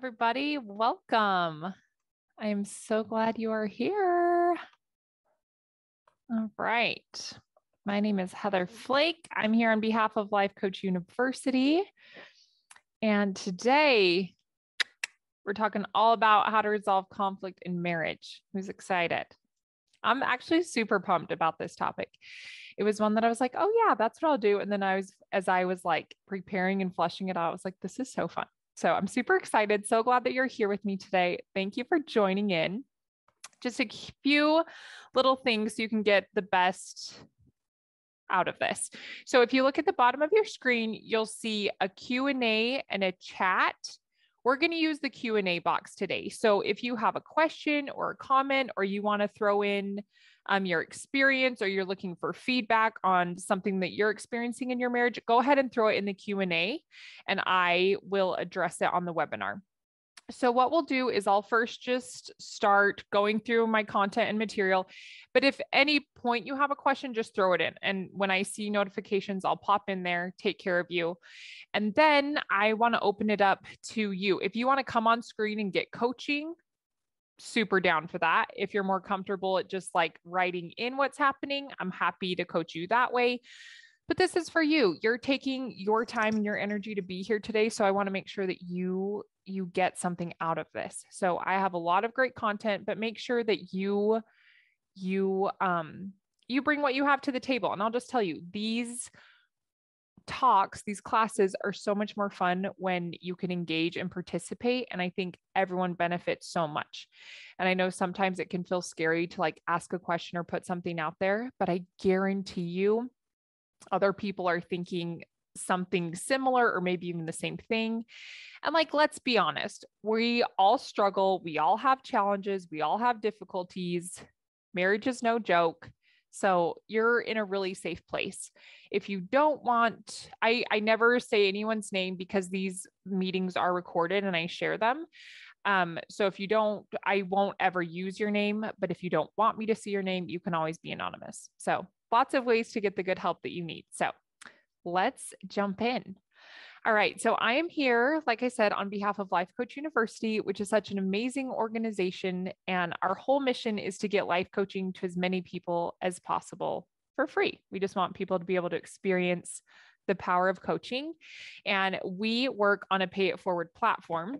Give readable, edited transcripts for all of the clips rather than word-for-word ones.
everybody. Welcome. I am so glad you are here. All right. My name is Heather Flake. I'm here on behalf of Life Coach University. And today we're talking all about how to resolve conflict in marriage. Who's excited? I'm actually super pumped about this topic. It was one that I was like, oh yeah, that's what I'll do. And then as I was like preparing and fleshing it out, I was like, this is so fun. So I'm super excited. So glad that you're here with me today. Thank you for joining in. Just a few little things so you can get the best out of this. So if you look at the bottom of your screen, you'll see a Q&A and a chat. We're going to use the Q&A box today. So if you have a question or a comment, or you want to throw in your experience, or you're looking for feedback on something that you're experiencing in your marriage, go ahead and throw it in the Q&A and I will address it on the webinar. So what we'll do is I'll first just start going through my content and material. But if any point you have a question, just throw it in. And when I see notifications, I'll pop in there, take care of you. And then I want to open it up to you. If you want to come on screen and get coaching, super down for that. If you're more comfortable at just like writing in what's happening, I'm happy to coach you that way. But this is for you. You're taking your time and your energy to be here today. So I want to make sure that you get something out of this. So I have a lot of great content, but make sure that you bring what you have to the table. And I'll just tell you, these talks, these classes are so much more fun when you can engage and participate. And I think everyone benefits so much. And I know sometimes it can feel scary to like ask a question or put something out there, but I guarantee you other people are thinking something similar or maybe even the same thing. And like, let's be honest, we all struggle. We all have challenges. We all have difficulties. Marriage is no joke. So you're in a really safe place. If you don't want, I never say anyone's name because these meetings are recorded and I share them. So if you don't, I won't ever use your name, but if you don't want me to see your name, you can always be anonymous. So lots of ways to get the good help that you need. So let's jump in. All right. So I am here, like I said, on behalf of Life Coach University, which is such an amazing organization. And our whole mission is to get life coaching to as many people as possible for free. We just want people to be able to experience the power of coaching. And we work on a pay it forward platform,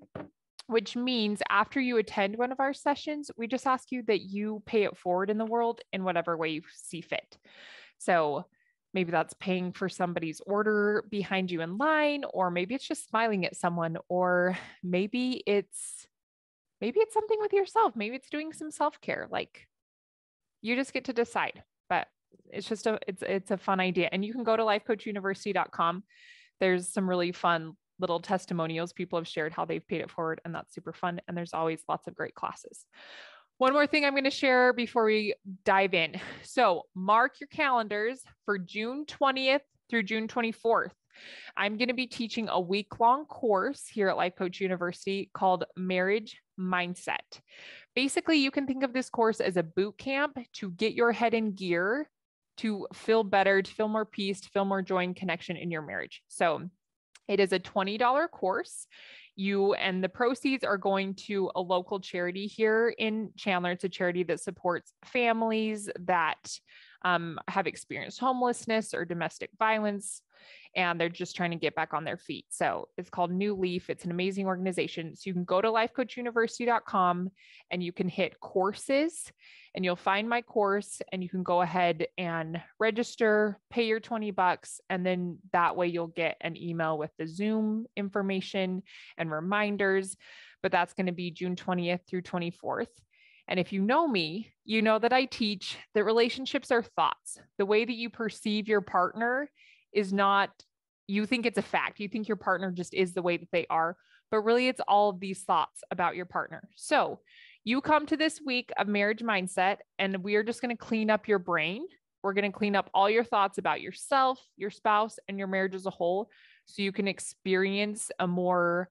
which means after you attend one of our sessions, we just ask you that you pay it forward in the world in whatever way you see fit. So maybe that's paying for somebody's order behind you in line, or maybe it's just smiling at someone, or maybe it's something with yourself. Maybe it's doing some self-care. Like, you just get to decide, but it's just it's a fun idea. And you can go to lifecoachuniversity.com. There's some really fun little testimonials. People have shared how they've paid it forward, and that's super fun. And there's always lots of great classes. One more thing I'm going to share before we dive in. So mark your calendars for June 20th through June 24th. I'm going to be teaching a week-long course here at Life Coach University called Marriage Mindset. Basically, you can think of this course as a boot camp to get your head in gear, to feel better, to feel more peace, to feel more joy and connection in your marriage. So it is a $20 course. And the proceeds are going to a local charity here in Chandler. It's a charity that supports families that have experienced homelessness or domestic violence, and they're just trying to get back on their feet. So it's called New Leaf. It's an amazing organization. So you can go to lifecoachuniversity.com and you can hit courses and you'll find my course, and you can go ahead and register, pay your $20. And then that way you'll get an email with the Zoom information and reminders, but that's going to be June 20th through 24th. And if you know me, you know that I teach that relationships are thoughts. The way that you perceive your partner is not, you think it's a fact. You think your partner just is the way that they are, but really it's all of these thoughts about your partner. So you come to this week of Marriage Mindset, and we are just going to clean up your brain. We're going to clean up all your thoughts about yourself, your spouse, and your marriage as a whole, so you can experience a more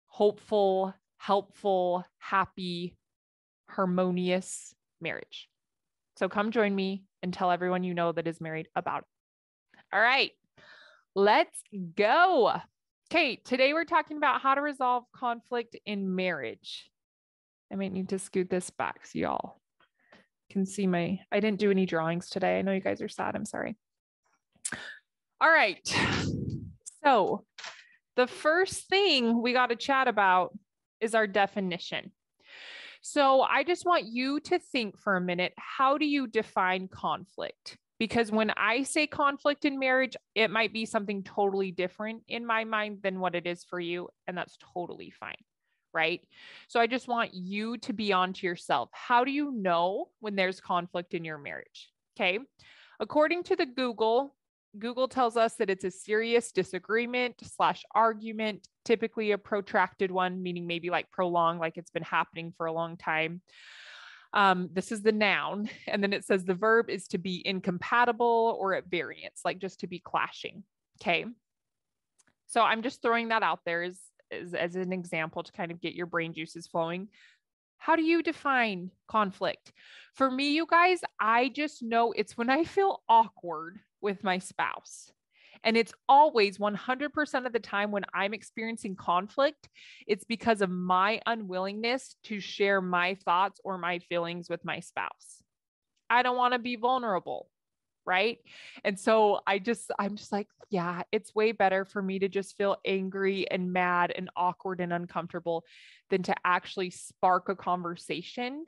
hopeful, helpful, happy, harmonious marriage. So come join me and tell everyone you know that is married about it. All right, let's go. Okay, today we're talking about how to resolve conflict in marriage. I might need to scoot this back so y'all can see I didn't do any drawings today. I know you guys are sad. I'm sorry. All right. So the first thing we got to chat about is our definition. So I just want you to think for a minute, how do you define conflict? Because when I say conflict in marriage, it might be something totally different in my mind than what it is for you. And that's totally fine, right? So I just want you to be onto yourself. How do you know when there's conflict in your marriage? Okay. According to the Google tells us that it's a serious disagreement / argument, typically a protracted one, meaning maybe like prolonged, like it's been happening for a long time. This is the noun. And then it says the verb is to be incompatible or at variance, like just to be clashing. Okay. So I'm just throwing that out there as an example to kind of get your brain juices flowing. How do you define conflict? For me, you guys, I just know it's when I feel awkward with my spouse. And it's always 100% of the time when I'm experiencing conflict, it's because of my unwillingness to share my thoughts or my feelings with my spouse. I don't want to be vulnerable, right? And so I'm just like, yeah, it's way better for me to just feel angry and mad and awkward and uncomfortable than to actually spark a conversation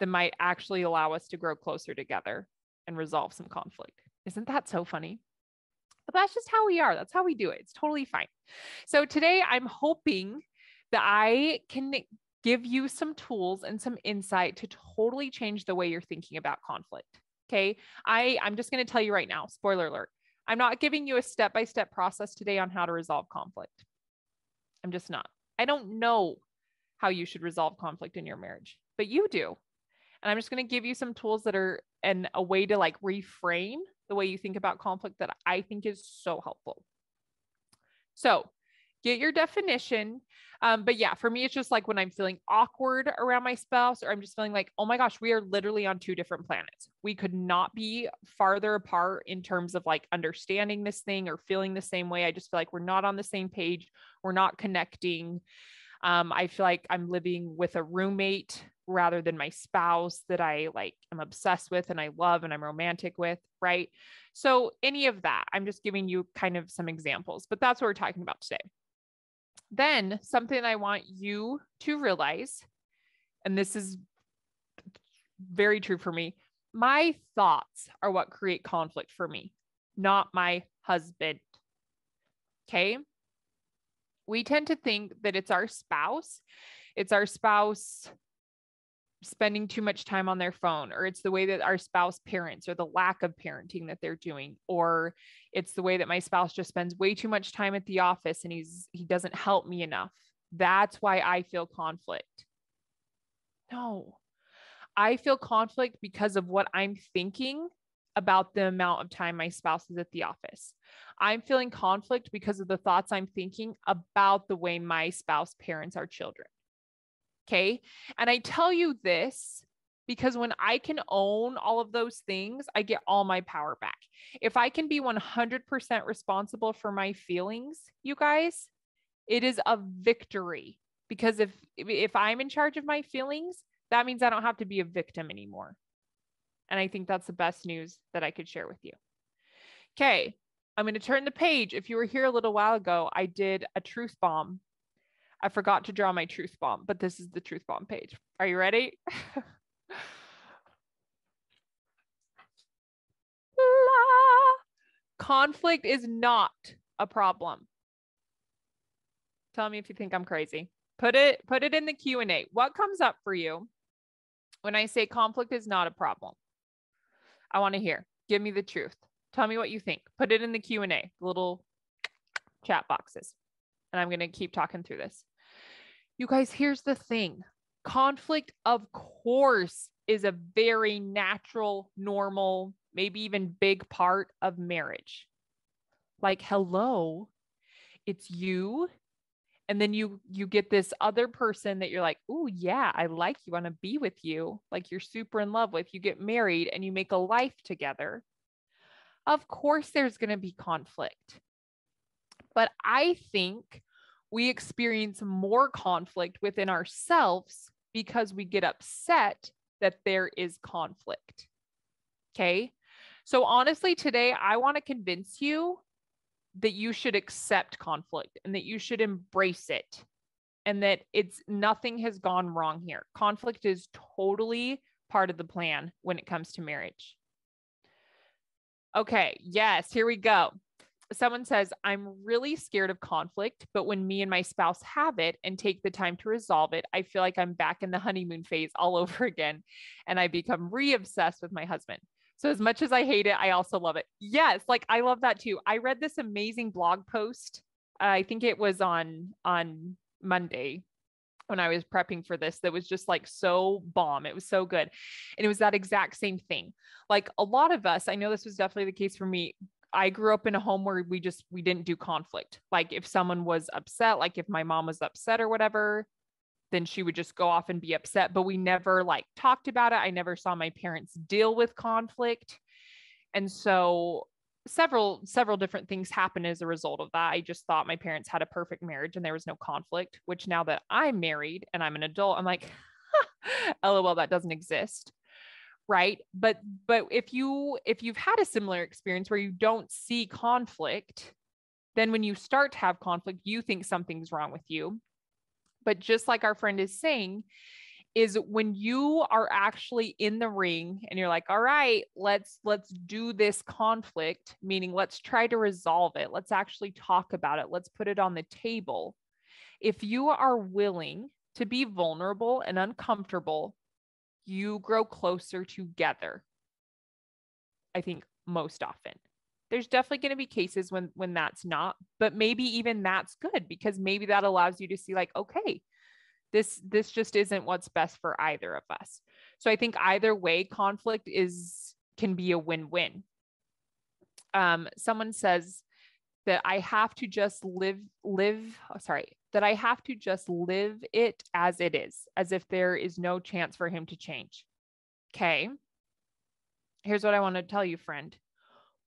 that might actually allow us to grow closer together and resolve some conflict. Isn't that so funny? But that's just how we are. That's how we do it. It's totally fine. So today I'm hoping that I can give you some tools and some insight to totally change the way you're thinking about conflict. Okay. I'm just going to tell you right now, spoiler alert. I'm not giving you a step-by-step process today on how to resolve conflict. I'm just not. I don't know how you should resolve conflict in your marriage, but you do. And I'm just going to give you some tools that are a way to like reframe the way you think about conflict that I think is so helpful. So get your definition. But yeah, for me, it's just like when I'm feeling awkward around my spouse, or I'm just feeling like, oh my gosh, we are literally on two different planets. We could not be farther apart in terms of like understanding this thing or feeling the same way. I just feel like we're not on the same page. We're not connecting. I feel like I'm living with a roommate rather than my spouse that I like, I'm obsessed with and I love and I'm romantic with, right? So any of that, I'm just giving you kind of some examples, but that's what we're talking about today. Then something I want you to realize, and this is very true for me, my thoughts are what create conflict for me, not my husband. Okay. We tend to think that it's our spouse spending too much time on their phone, or it's the way that our spouse parents or the lack of parenting that they're doing, or it's the way that my spouse just spends way too much time at the office and he doesn't help me enough. That's why I feel conflict. No, I feel conflict because of what I'm thinking about the amount of time my spouse is at the office. I'm feeling conflict because of the thoughts I'm thinking about the way my spouse parents our children. Okay. And I tell you this because when I can own all of those things, I get all my power back. If I can be 100% responsible for my feelings, you guys, it is a victory, because if I'm in charge of my feelings, that means I don't have to be a victim anymore. And I think that's the best news that I could share with you. Okay. I'm going to turn the page. If you were here a little while ago, I did a truth bomb. I forgot to draw my truth bomb, but this is the truth bomb page. Are you ready? Conflict is not a problem. Tell me if you think I'm crazy. Put it in the Q&A. What comes up for you when I say conflict is not a problem? I want to hear. Give me the truth. Tell me what you think. Put it in the Q&A, the little chat boxes. And I'm going to keep talking through this. You guys, here's the thing. Conflict, of course, is a very natural, normal, maybe even big part of marriage. Like, hello, it's you. And then you get this other person that you're like, oh yeah, I like you, want to be with you. Like you're super in love with, you get married and you make a life together. Of course, there's going to be conflict. But I think we experience more conflict within ourselves because we get upset that there is conflict. Okay. So honestly, today I want to convince you that you should accept conflict and that you should embrace it and that nothing has gone wrong here. Conflict is totally part of the plan when it comes to marriage. Okay. Yes. Here we go. Someone says, I'm really scared of conflict, but when me and my spouse have it and take the time to resolve it, I feel like I'm back in the honeymoon phase all over again. And I become re-obsessed with my husband. So as much as I hate it, I also love it. Yes. Like I love that too. I read this amazing blog post. I think it was on Monday when I was prepping for this, that was just like so bomb. It was so good. And it was that exact same thing. Like a lot of us, I know this was definitely the case for me. I grew up in a home where we didn't do conflict. Like if someone was upset, like if my mom was upset or whatever, then she would just go off and be upset. But we never like talked about it. I never saw my parents deal with conflict. And so several different things happened as a result of that. I just thought my parents had a perfect marriage and there was no conflict, which now that I'm married and I'm an adult, I'm like, LOL, that doesn't exist. Right. But if you've had a similar experience where you don't see conflict, then when you start to have conflict, you think something's wrong with you. But just like our friend is saying, is when you are actually in the ring and you're like, all right, let's do this conflict, meaning let's try to resolve it. Let's actually talk about it. Let's put it on the table. If you are willing to be vulnerable and uncomfortable, you grow closer together. I think most often. There's definitely going to be cases when that's not, but maybe even that's good because maybe that allows you to see like, okay, this just isn't what's best for either of us. So I think either way, conflict can be a win-win. Someone says that I have to just that I have to just live it as it is, as if there is no chance for him to change. Okay. Here's what I want to tell you, friend.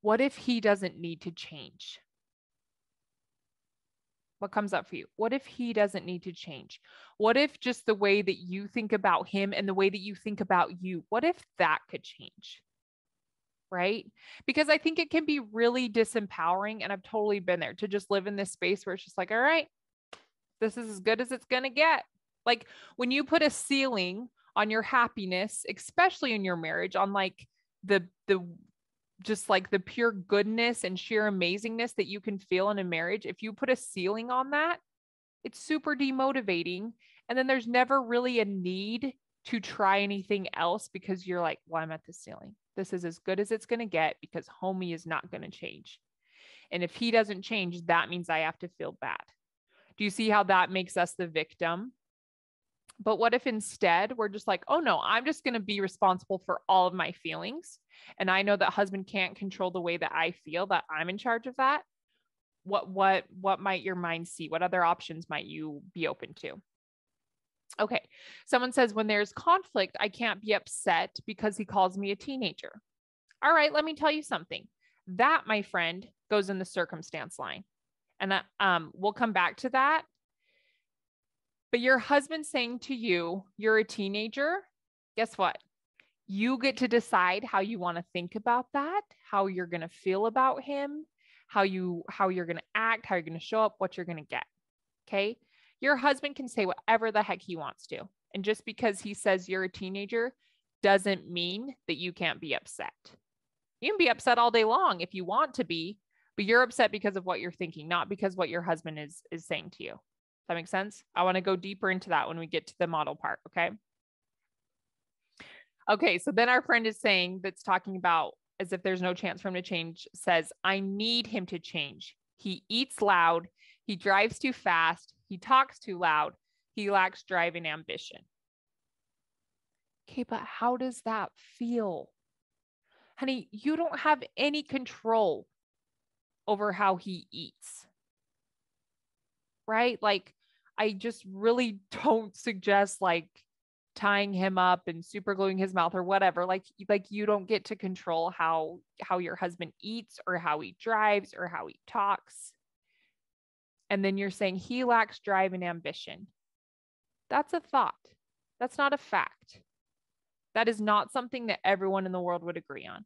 What if he doesn't need to change? What comes up for you? What if he doesn't need to change? What if just the way that you think about him and the way that you think about you, what if that could change? Right? Because I think it can be really disempowering. And I've totally been there to just live in this space where it's just like, all right, this is as good as it's going to get. Like when you put a ceiling on your happiness, especially in your marriage, on like the just like the pure goodness and sheer amazingness that you can feel in a marriage, if you put a ceiling on that, it's super demotivating. And then there's never really a need to try anything else because you're like, well, I'm at the ceiling. This is as good as it's going to get because homie is not going to change. And if he doesn't change, that means I have to feel bad. Do you see how that makes us the victim? But what if instead we're just like, oh no, I'm just going to be responsible for all of my feelings. And I know that husband can't control the way that I feel, that I'm in charge of that. What might your mind see? What other options might you be open to? Okay. Someone says, when there's conflict, I can't be upset because he calls me a teenager. All right. Let me tell you something. That, my friend, goes in the circumstance line. And we'll come back to that. But your husband saying to you, you're a teenager, guess what? You get to decide how you want to think about that, how you're going to feel about him, how you're going to act, how you're going to show up, what you're going to get. Okay. Your husband can say whatever the heck he wants to. And just because he says you're a teenager doesn't mean that you can't be upset. You can be upset all day long if you want to be, but you're upset because of what you're thinking, not because what your husband is saying to you. That makes sense? I want to go deeper into that when we get to the model part. Okay. Okay. So then our friend is saying, that's talking about as if there's no chance for him to change, says, I need him to change. He eats loud. He drives too fast. He talks too loud. He lacks drive and ambition. Okay. But how does that feel? Honey, you don't have any control over how he eats. Right? Like, I just really don't suggest like tying him up and super gluing his mouth or whatever. Like you don't get to control how your husband eats or how he drives or how he talks. And then you're saying he lacks drive and ambition. That's a thought. That's not a fact. That is not something that everyone in the world would agree on.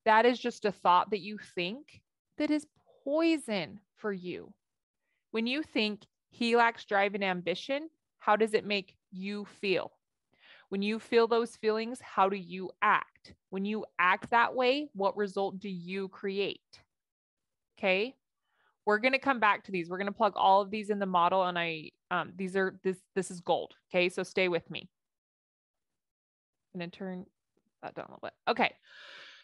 That is just a thought that you think that is poison for you. When you think he lacks drive and ambition, how does it make you feel? When you feel those feelings, how do you act? When you act that way, what result do you create? Okay. We're going to come back to these. We're going to plug all of these in the model. And this is gold. Okay. So stay with me. I'm going to turn that down a little bit. Okay.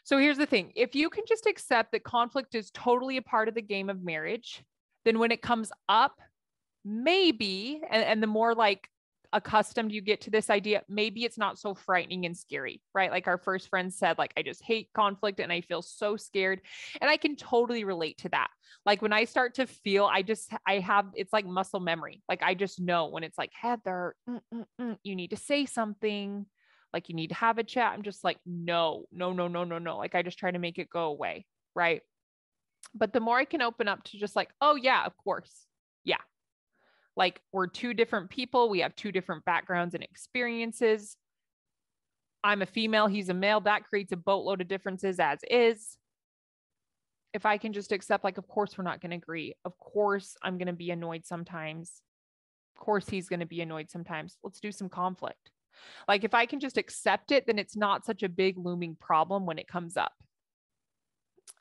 So here's the thing. If you can just accept that conflict is totally a part of the game of marriage, then when it comes up, maybe, and the more like accustomed you get to this idea, maybe it's not so frightening and scary, right? Like our first friend said, like, I just hate conflict and I feel so scared. And I can totally relate to that. Like when I start to feel, it's like muscle memory. Like I just know when it's like, Heather, you need to say something, like you need to have a chat. I'm just like, no. Like I just try to make it go away, right? But the more I can open up to just like, oh yeah, of course. Yeah. Like we're two different people. We have two different backgrounds and experiences. I'm a female. He's a male. That creates a boatload of differences as is. If I can just accept, like, of course, we're not going to agree. Of course, I'm going to be annoyed sometimes. Of course, he's going to be annoyed sometimes. Let's do some conflict. Like if I can just accept it, then it's not such a big looming problem when it comes up.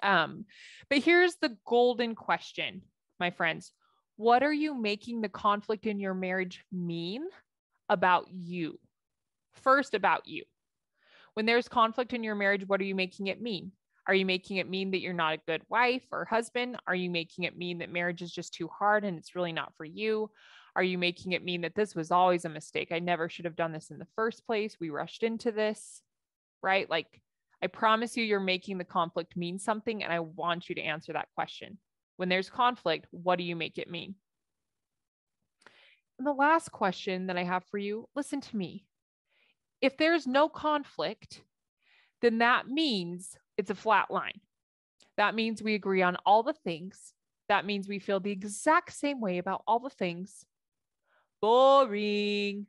But here's the golden question, my friends. What are you making the conflict in your marriage mean about you? First, about you. When there's conflict in your marriage, what are you making it mean? Are you making it mean that you're not a good wife or husband? Are you making it mean that marriage is just too hard and it's really not for you? Are you making it mean that this was always a mistake? I never should have done this in the first place. We rushed into this, right? Like, I promise you're making the conflict mean something, and I want you to answer that question. When there's conflict, what do you make it mean? And the last question that I have for you, listen to me. If there's no conflict, then that means it's a flat line. That means we agree on all the things. That means we feel the exact same way about all the things. Boring.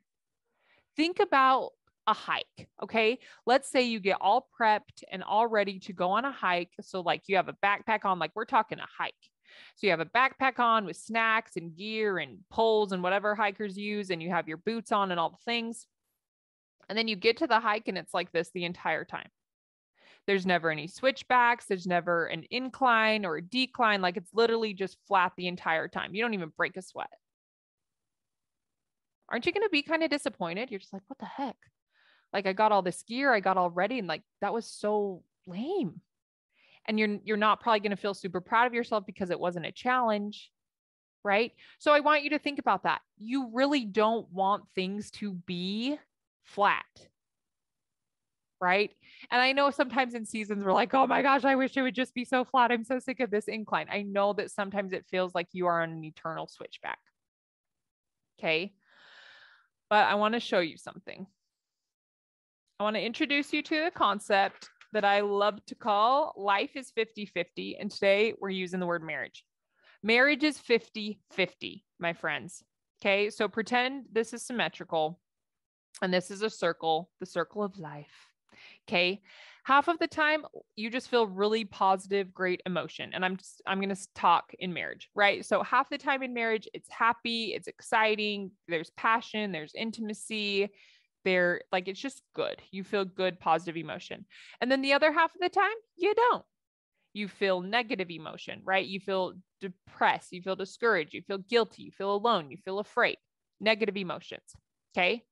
Think about a hike, okay? Let's say you get all prepped and all ready to go on a hike. So like you have a backpack on, like we're talking a hike. So you have a backpack on with snacks and gear and poles and whatever hikers use, and you have your boots on and all the things. And then you get to the hike and it's like this the entire time. There's never any switchbacks. There's never an incline or a decline. Like it's literally just flat the entire time. You don't even break a sweat. Aren't you going to be kind of disappointed? You're just like, what the heck? Like I got all this gear, I got all ready, and like that was so lame. And you're not probably going to feel super proud of yourself because it wasn't a challenge, right? So I want you to think about that. You really don't want things to be flat, right? And I know sometimes in seasons we're like, oh my gosh, I wish it would just be so flat. I'm so sick of this incline. I know that sometimes it feels like you are on an eternal switchback. Okay. But I want to show you something. I want to introduce you to a concept that I love to call life is 50-50. And today we're using the word marriage. Marriage is 50-50, my friends. Okay. So pretend this is symmetrical and this is a circle, the circle of life. Okay. Half of the time you just feel really positive, great emotion. And I'm going to talk in marriage, right? So half the time in marriage, it's happy, it's exciting. There's passion, there's intimacy. It's just good. You feel good, positive emotion. And then the other half of the time, you don't. You feel negative emotion, right? You feel depressed, you feel discouraged, you feel guilty, you feel alone, you feel afraid, negative emotions. Okay.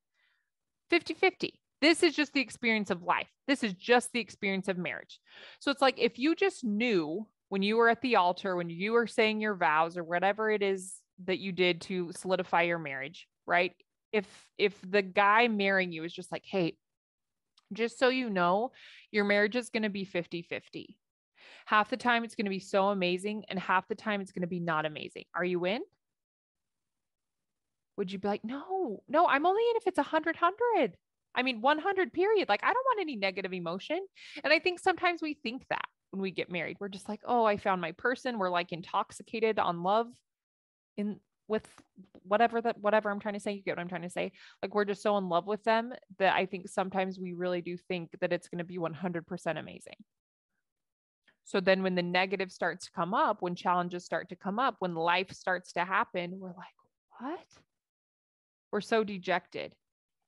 50-50. This is just the experience of life. This is just the experience of marriage. So it's like, if you just knew when you were at the altar, when you were saying your vows or whatever it is that you did to solidify your marriage, right? If the guy marrying you is just like, hey, just so you know, your marriage is going to be 50-50. Half the time it's going to be so amazing, and half the time it's going to be not amazing. Are you in? Would you be like, no, I'm only in if it's 100. I mean, 100 period. Like, I don't want any negative emotion. And I think sometimes we think that when we get married, we're just like, oh, I found my person. We're like intoxicated on love. in with whatever I'm trying to say. You get what I'm trying to say? Like, we're just so in love with them that I think sometimes we really do think that it's going to be 100% amazing. So then when the negative starts to come up, when challenges start to come up, when life starts to happen, we're like, what? We're so dejected.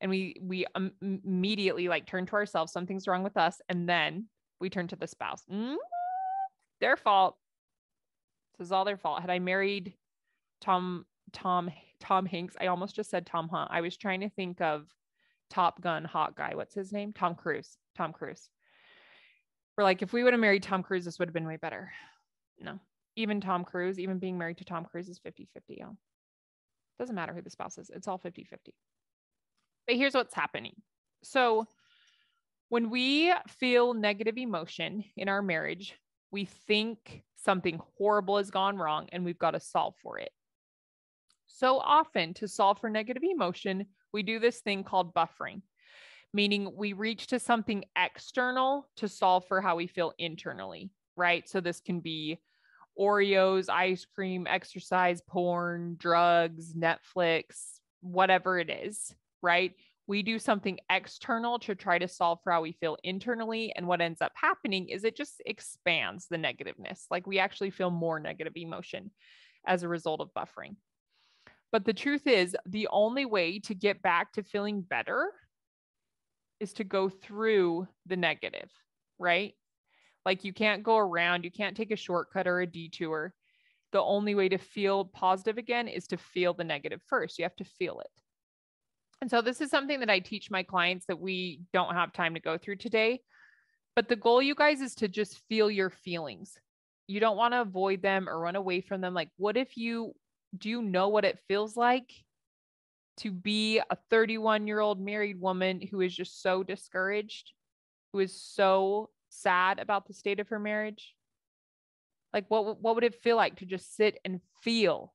And we immediately like turn to ourselves, something's wrong with us. And then we turn to the spouse. Their fault. This is all their fault. Had I married Tom Hanks, I almost just said Tom Hunt. I was trying to think of Top Gun hot guy. What's his name? Tom Cruise. We're like, if we would have married Tom Cruise, this would have been way better. No, even Tom Cruise, even being married to Tom Cruise is 50-50. Y'all. Doesn't matter who the spouse is. It's all 50-50. But here's what's happening. So when we feel negative emotion in our marriage, we think something horrible has gone wrong and we've got to solve for it. So often to solve for negative emotion, we do this thing called buffering, meaning we reach to something external to solve for how we feel internally, right? So this can be Oreos, ice cream, exercise, porn, drugs, Netflix, whatever it is, right? We do something external to try to solve for how we feel internally. And what ends up happening is it just expands the negativeness. Like, we actually feel more negative emotion as a result of buffering. But the truth is, the only way to get back to feeling better is to go through the negative, right? Like, you can't go around, you can't take a shortcut or a detour. The only way to feel positive again is to feel the negative first. You have to feel it. And so this is something that I teach my clients that we don't have time to go through today. But the goal, you guys, is to just feel your feelings. You don't want to avoid them or run away from them. Like, do you know what it feels like to be a 31-year-old married woman who is just so discouraged, who is so sad about the state of her marriage? Like, what would it feel like to just sit and feel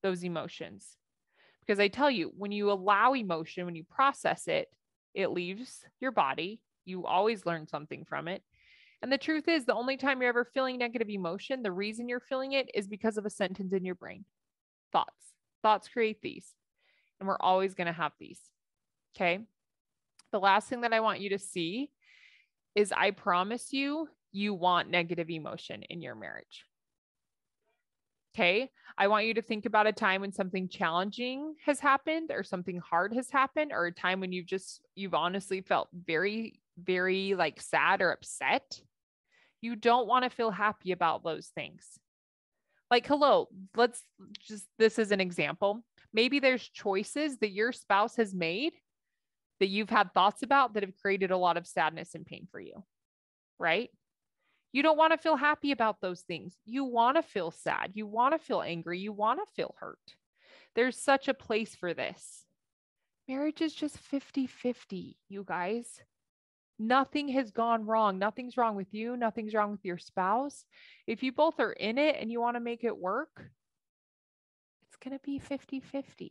those emotions? Because I tell you, when you allow emotion, when you process it, it leaves your body. You always learn something from it. And the truth is, the only time you're ever feeling negative emotion, the reason you're feeling it is because of a sentence in your brain. Thoughts create these. And we're always going to have these. Okay. The last thing that I want you to see is, I promise you, you want negative emotion in your marriage. Okay. I want you to think about a time when something challenging has happened or something hard has happened, or a time when you've honestly felt very, very like sad or upset. You don't want to feel happy about those things. Like, hello, this is an example. Maybe there's choices that your spouse has made that you've had thoughts about that have created a lot of sadness and pain for you, right? You don't want to feel happy about those things. You want to feel sad. You want to feel angry. You want to feel hurt. There's such a place for this. Marriage is just 50-50, you guys. Nothing has gone wrong. Nothing's wrong with you. Nothing's wrong with your spouse. If you both are in it and you want to make it work, it's going to be 50-50.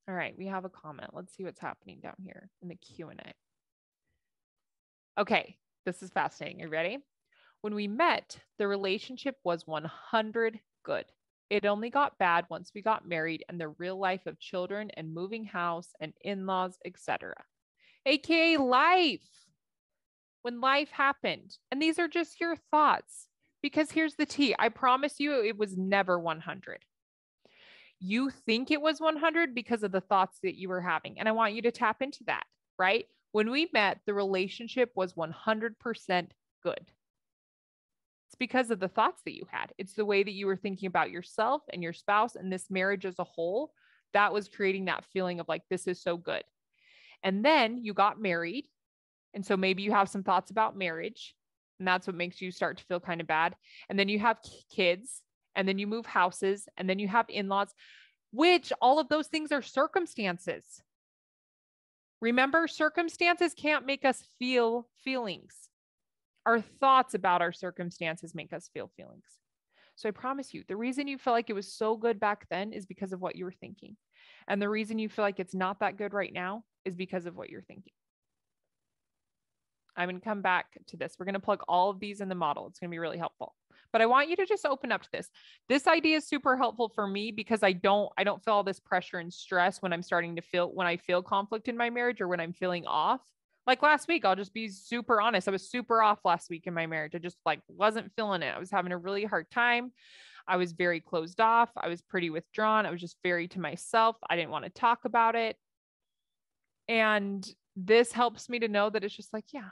All right, we have a comment. Let's see what's happening down here in the Q&A. Okay, this is fascinating. Are you ready? When we met, the relationship was 100 good. It only got bad once we got married and the real life of children and moving house and in-laws, etc. AKA life. When life happened. And these are just your thoughts. Because here's the tea. I promise you, it was never 100. You think it was 100 because of the thoughts that you were having. And I want you to tap into that, right? When we met, the relationship was 100% good. It's because of the thoughts that you had. It's the way that you were thinking about yourself and your spouse and this marriage as a whole that was creating that feeling of like, this is so good. And then you got married. And so maybe you have some thoughts about marriage, and that's what makes you start to feel kind of bad. And then you have kids, and then you move houses, and then you have in-laws, which all of those things are circumstances. Remember, circumstances can't make us feel feelings. Our thoughts about our circumstances make us feel feelings. So I promise you, the reason you feel like it was so good back then is because of what you were thinking. And the reason you feel like it's not that good right now is because of what you're thinking. I'm going to come back to this. We're going to plug all of these in the model. It's going to be really helpful. But I want you to just open up to this. This idea is super helpful for me because I don't feel all this pressure and stress when when I feel conflict in my marriage or when I'm feeling off. Like last week, I'll just be super honest. I was super off last week in my marriage. I just like wasn't feeling it. I was having a really hard time. I was very closed off. I was pretty withdrawn. I was just very to myself. I didn't want to talk about it. And this helps me to know that it's just like, yeah,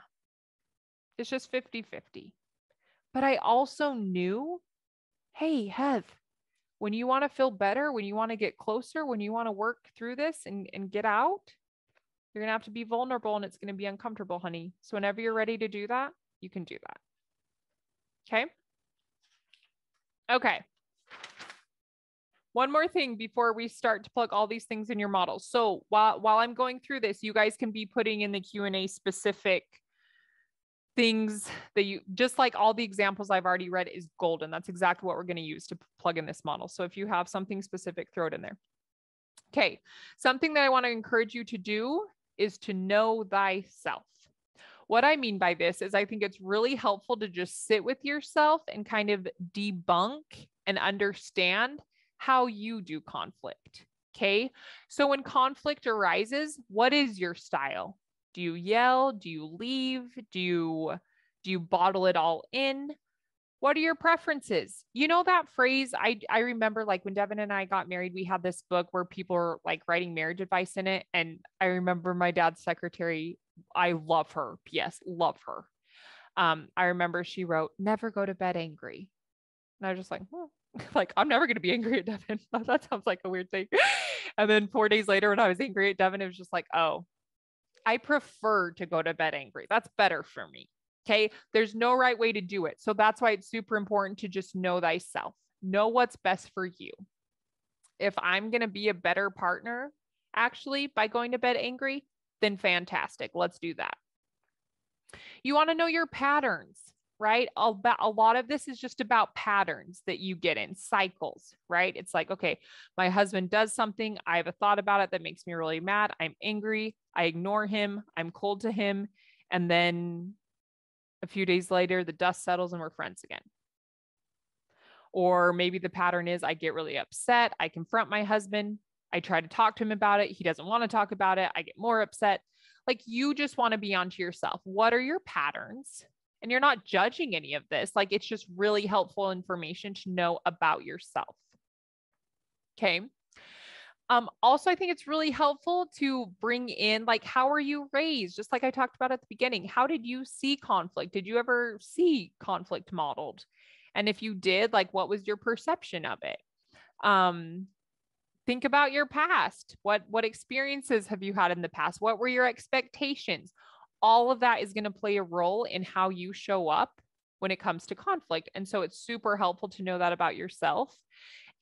it's just 50-50. But I also knew, hey, Heath, when you want to feel better, when you want to get closer, when you want to work through this and get out, you're going to have to be vulnerable and it's going to be uncomfortable, honey. So whenever you're ready to do that, you can do that. Okay. Okay. One more thing before we start to plug all these things in your model. So while I'm going through this, you guys can be putting in the Q&A specific things that you, just like all the examples I've already read is golden. That's exactly what we're going to use to plug in this model. So if you have something specific, throw it in there. Okay. Something that I want to encourage you to do is to know thyself. What I mean by this is I think it's really helpful to just sit with yourself and kind of debunk and understand how you do conflict. Okay. So when conflict arises, what is your style? Do you yell? Do you leave? Do you bottle it all in? What are your preferences? You know that phrase, I remember like when Devin and I got married, we had this book where people were like writing marriage advice in it. And I remember my dad's secretary, I love her. P.S. Love her. I remember she wrote, never go to bed angry. And I was just like, like, I'm never going to be angry at Devin. That sounds like a weird thing. And then 4 days later, when I was angry at Devin, it was just like, oh, I prefer to go to bed angry. That's better for me. Okay. There's no right way to do it. So that's why it's super important to just know thyself, know what's best for you. If I'm going to be a better partner, actually, by going to bed angry, then fantastic. Let's do that. You want to know your patterns, right? A lot of this is just about patterns that you get in cycles, right? It's like, okay, my husband does something. I have a thought about it that makes me really mad. I'm angry. I ignore him. I'm cold to him. And then a few days later, the dust settles and we're friends again. Or maybe the pattern is I get really upset. I confront my husband. I try to talk to him about it. He doesn't want to talk about it. I get more upset. Like you just want to be onto yourself. What are your patterns? And you're not judging any of this. Like it's just really helpful information to know about yourself. Okay. Also, I think it's really helpful to bring in like, how are you raised? Just like I talked about at the beginning, how did you see conflict? Did you ever see conflict modeled? And if you did, like, what was your perception of it? Think about your past. What experiences have you had in the past? What were your expectations? All of that is going to play a role in how you show up when it comes to conflict. And so it's super helpful to know that about yourself.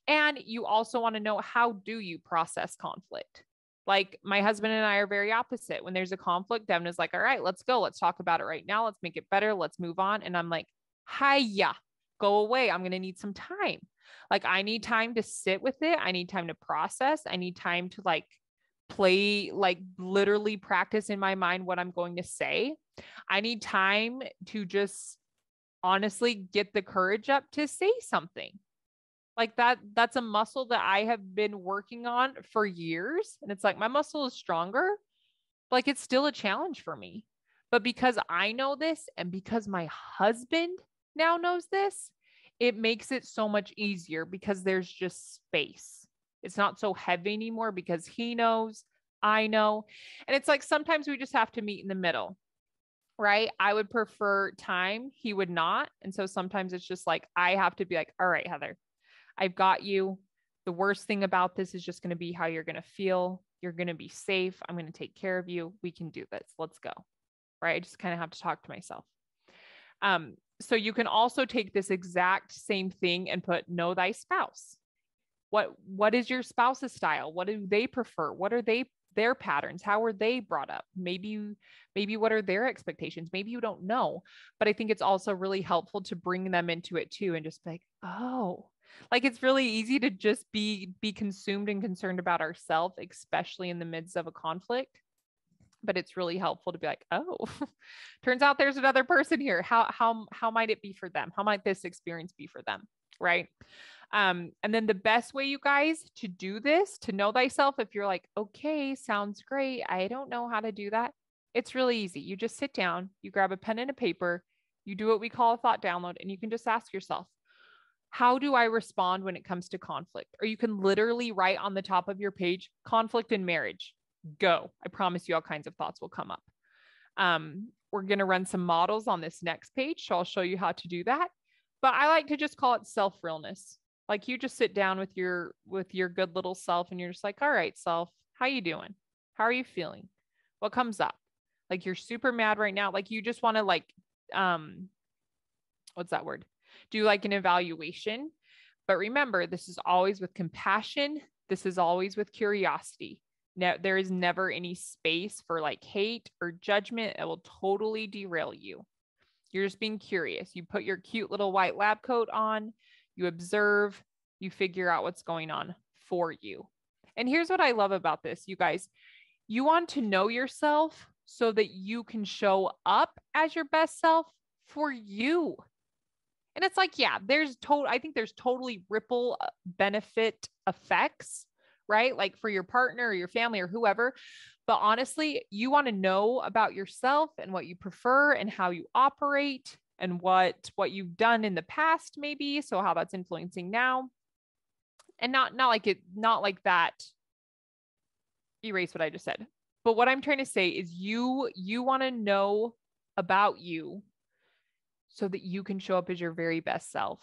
And you also want to know, how do you process conflict? Like my husband and I are very opposite. When there's a conflict, Devin is like, all right, let's go. Let's talk about it right now. Let's make it better. Let's move on. And I'm like, hiya, go away. I'm going to need some time. Like I need time to sit with it. I need time to process. I need time to like play, like literally practice in my mind what I'm going to say. I need time to just honestly get the courage up to say something. Like that's a muscle that I have been working on for years. And it's like my muscle is stronger. Like it's still a challenge for me. But because I know this and because my husband now knows this, it makes it so much easier because there's just space. It's not so heavy anymore because he knows, I know. And it's like sometimes we just have to meet in the middle, right? I would prefer time. He would not. And so sometimes it's just like, I have to be like, all right, Heather, I've got you. The worst thing about this is just going to be how you're going to feel. You're going to be safe. I'm going to take care of you. We can do this. Let's go. Right? I just kind of have to talk to myself. So you can also take this exact same thing and put know thy spouse. What is your spouse's style? What do they prefer? What are their patterns? How were they brought up? Maybe what are their expectations? Maybe you don't know, but I think it's also really helpful to bring them into it too and just be like, oh, like it's really easy to just be consumed and concerned about ourselves, especially in the midst of a conflict. but it's really helpful to be like, oh, turns out there's another person here. How might it be for them? How might this experience be for them? Right. And then the best way, you guys, to do this, to know thyself, if you're like, okay, sounds great, I don't know how to do that. It's really easy. You just sit down, you grab a pen and a paper, you do what we call a thought download, and you can just ask yourself, how do I respond when it comes to conflict? Or you can literally write on the top of your page, conflict in marriage. Go. I promise you all kinds of thoughts will come up. We're going to run some models on this next page, so I'll show you how to do that. But I like to just call it self-realness. Like you just sit down with your good little self and you're just like, all right, self, how you doing? How are you feeling? What comes up? Like you're super mad right now. Like you just want to like, what's that word? Do like an evaluation. But remember, this is always with compassion. This is always with curiosity. Now, there is never any space for like hate or judgment. It will totally derail you. You're just being curious. You put your cute little white lab coat on, you observe, you figure out what's going on for you. And here's what I love about this, you guys. You want to know yourself so that you can show up as your best self for you. And it's like, yeah, I think there's totally ripple benefit effects, right? Like for your partner or your family or whoever. But honestly, you want to know about yourself and what you prefer and how you operate and what you've done in the past, maybe. So how that's influencing now. And not like that. Erase what I just said. But what I'm trying to say is you want to know about you so that you can show up as your very best self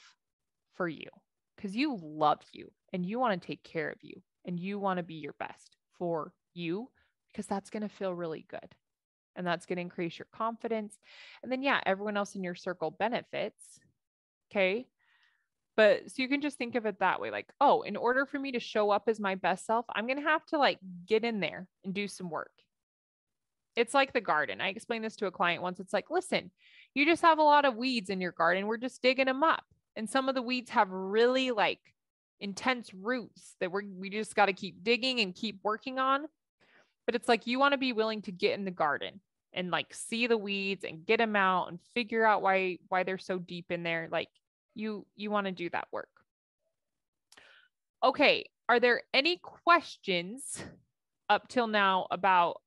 for you, because you love you and you want to take care of you and you want to be your best for you, because that's going to feel really good and that's going to increase your confidence. And then, yeah, everyone else in your circle benefits. Okay. But so you can just think of it that way. Like, oh, in order for me to show up as my best self, I'm going to have to like get in there and do some work. It's like the garden. I explained this to a client once. It's like, listen, you just have a lot of weeds in your garden. We're just digging them up. And some of the weeds have really like intense roots that we just got to keep digging and keep working on. But it's like, you want to be willing to get in the garden and like see the weeds and get them out and figure out why they're so deep in there. Like you want to do that work. Okay. Are there any questions up till now about,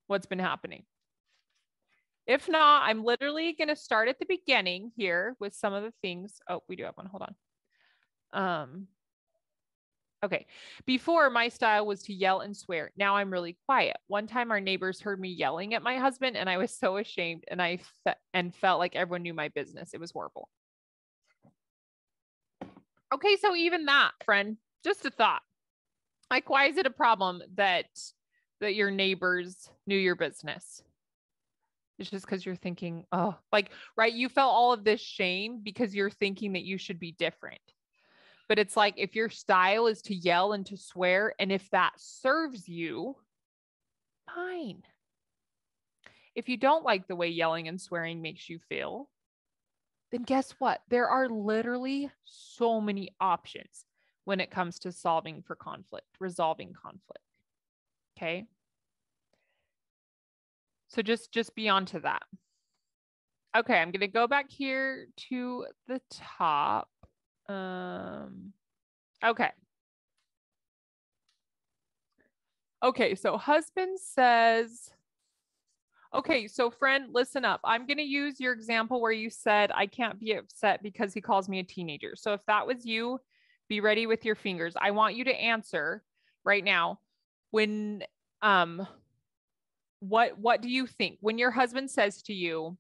what's been happening? If not, I'm literally going to start at the beginning here with some of the things. Oh, we do have one. Hold on. Okay. Before, my style was to yell and swear. Now I'm really quiet. One time our neighbors heard me yelling at my husband and I was so ashamed and felt like everyone knew my business. It was horrible. Okay. So even that, friend, just a thought. Like, why is it a problem that your neighbors knew your business? It's just because you're thinking, oh, like, right. You felt all of this shame because you're thinking that you should be different. But it's like, if your style is to yell and to swear, and if that serves you, fine. If you don't like the way yelling and swearing makes you feel, then guess what? There are literally so many options when it comes to resolving conflict. Okay. So just be on to that. Okay. I'm going to go back here to the top. Okay. Okay. So husband says, okay, so friend, listen up. I'm going to use your example where you said, I can't be upset because he calls me a teenager. So if that was you, be ready with your fingers. I want you to answer right now. When, what do you think when your husband says to you,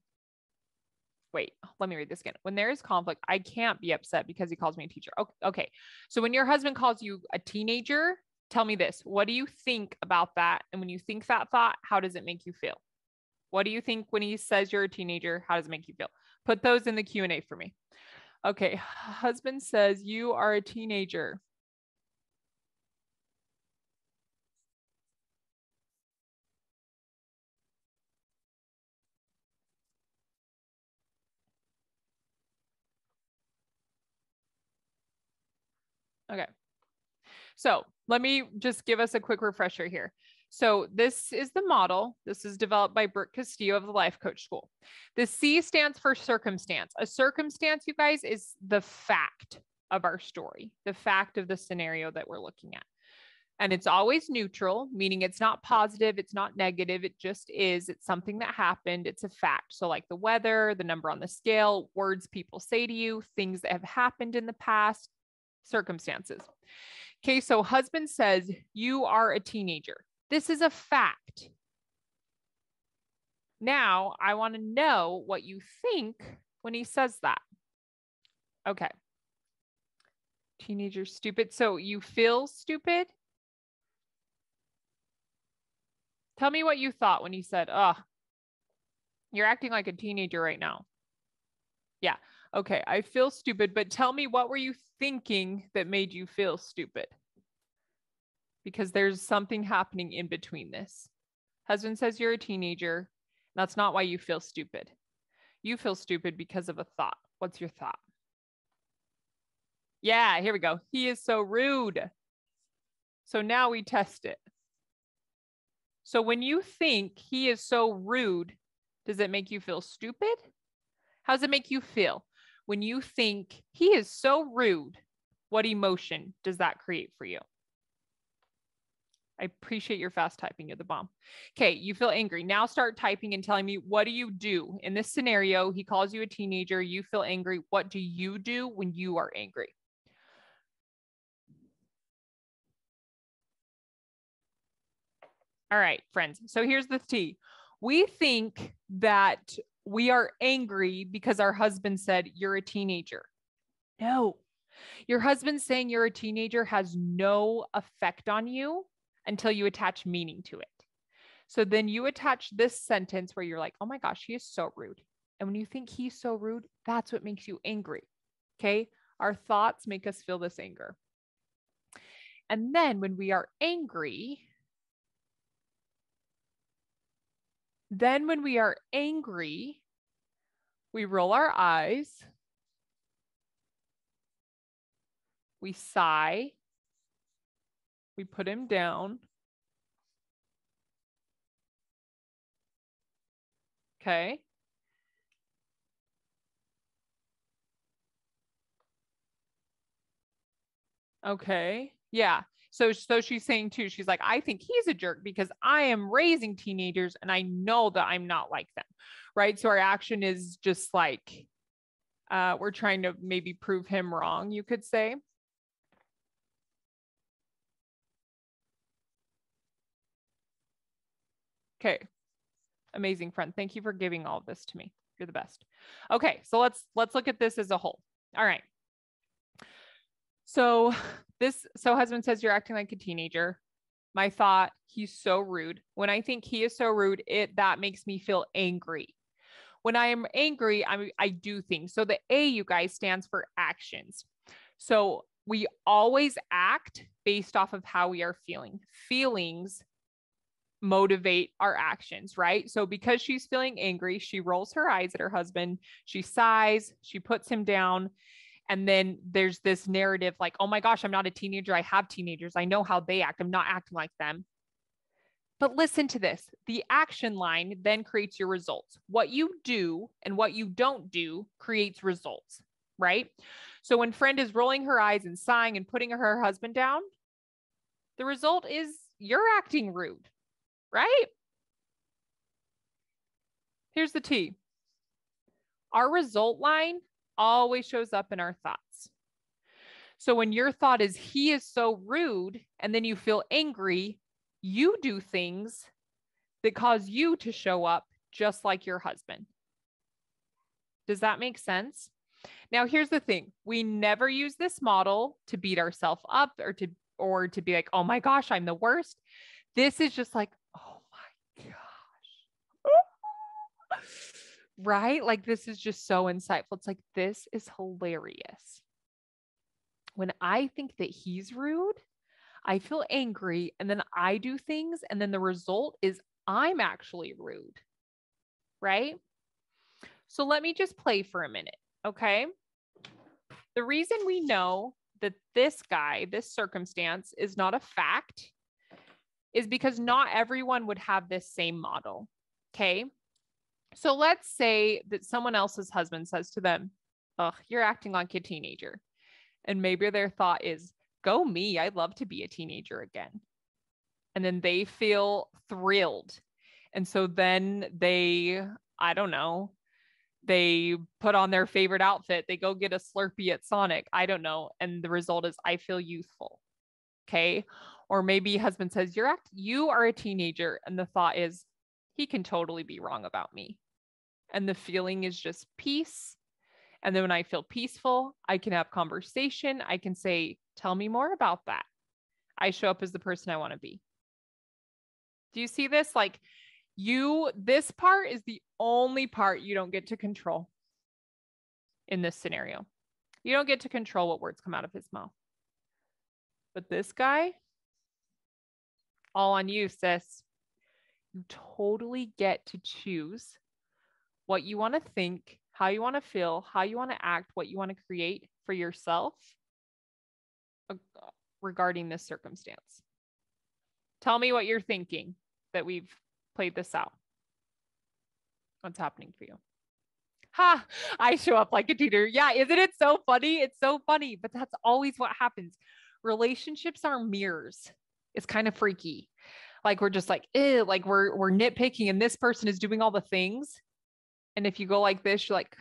wait, let me read this again. When there is conflict, I can't be upset because he calls me a teacher. Okay. So when your husband calls you a teenager, tell me this. What do you think about that? And when you think that thought, how does it make you feel? What do you think when he says you're a teenager? How does it make you feel? Put those in the Q&A for me. Okay. Husband says you are a teenager. Okay. So let me just give us a quick refresher here. So this is the model. This is developed by Brooke Castillo of the Life Coach School. The C stands for circumstance. A circumstance, you guys, is the fact of our story, the fact of the scenario that we're looking at. And it's always neutral, meaning it's not positive, it's not negative, it just is. It's something that happened, it's a fact. So like the weather, the number on the scale, words people say to you, things that have happened in the past, circumstances. Okay, so husband says, you are a teenager. This is a fact. Now, I want to know what you think when he says that. Okay. Teenager stupid. So you feel stupid? Tell me what you thought when he said, oh, you're acting like a teenager right now. Yeah. Okay. I feel stupid, but tell me, what were you thinking that made you feel stupid? Because there's something happening in between this. Husband says you're a teenager. That's not why you feel stupid. You feel stupid because of a thought. What's your thought? Yeah, here we go. He is so rude. So now we test it. So when you think he is so rude, does it make you feel stupid? How does it make you feel? When you think he is so rude, what emotion does that create for you? I appreciate your fast typing. You're the bomb. Okay, you feel angry. Now start typing and telling me, what do you do? In this scenario, he calls you a teenager. You feel angry. What do you do when you are angry? All right, friends. So here's the tea. We think that we are angry because our husband said, you're a teenager. No, your husband saying you're a teenager has no effect on you until you attach meaning to it. So then you attach this sentence where you're like, oh my gosh, he is so rude. And when you think he's so rude, that's what makes you angry. Okay. Our thoughts make us feel this anger. And then when we are angry, we roll our eyes, we sigh, we put him down. Okay. Okay. Yeah. So she's saying too, she's like, I think he's a jerk because I am raising teenagers and I know that I'm not like them. Right. So our action is just like, we're trying to maybe prove him wrong, you could say. Okay. Amazing, friend. Thank you for giving all of this to me. You're the best. Okay. So let's look at this as a whole. All right. So husband says you're acting like a teenager. My thought, he's so rude. When I think he is so rude, that makes me feel angry. When I am angry, I do things. So the A, you guys, stands for actions. So we always act based off of how we are feeling. Feelings motivate our actions, right? So because she's feeling angry, she rolls her eyes at her husband, she sighs, she puts him down. And then there's this narrative like, oh my gosh, I'm not a teenager. I have teenagers. I know how they act. I'm not acting like them. But listen to this. The action line then creates your results. What you do and what you don't do creates results, right? So when friend is rolling her eyes and sighing and putting her husband down, the result is you're acting rude, right? Here's the T. Our result line always shows up in our thoughts. So when your thought is, he is so rude, and then you feel angry, you do things that cause you to show up just like your husband. Does that make sense? Now, here's the thing. We never use this model to beat ourselves up or to be like, oh my gosh, I'm the worst. This is just like, oh my gosh. Right? Like, this is just so insightful. It's like, this is hilarious. When I think that he's rude, I feel angry, and then I do things, and then the result is I'm actually rude, right? So let me just play for a minute, okay? The reason we know that this guy, this circumstance is not a fact is because not everyone would have this same model. Okay. So let's say that someone else's husband says to them, "Ugh, you're acting like a teenager." And maybe their thought is, "Go me, I'd love to be a teenager again." And then they feel thrilled. And so then they, I don't know, they put on their favorite outfit. They go get a Slurpee at Sonic. I don't know. And the result is, I feel youthful. Okay. Or maybe husband says, you are a teenager. And the thought is, he can totally be wrong about me. And the feeling is just peace. And then when I feel peaceful, I can have conversation. I can say, "Tell me more about that." I show up as the person I want to be. Do you see this? Like this part is the only part you don't get to control in this scenario. You don't get to control what words come out of his mouth. But this guy, all on you, sis. You totally get to choose what you want to think, how you want to feel, how you want to act, what you want to create for yourself regarding this circumstance. Tell me what you're thinking that we've played this out. What's happening for you? Ha! I show up like a tutor. Yeah, isn't it so funny? It's so funny, but that's always what happens. Relationships are mirrors. It's kind of freaky. Like we're just like, ew, like we're nitpicking and this person is doing all the things. And if you go like this, you're like,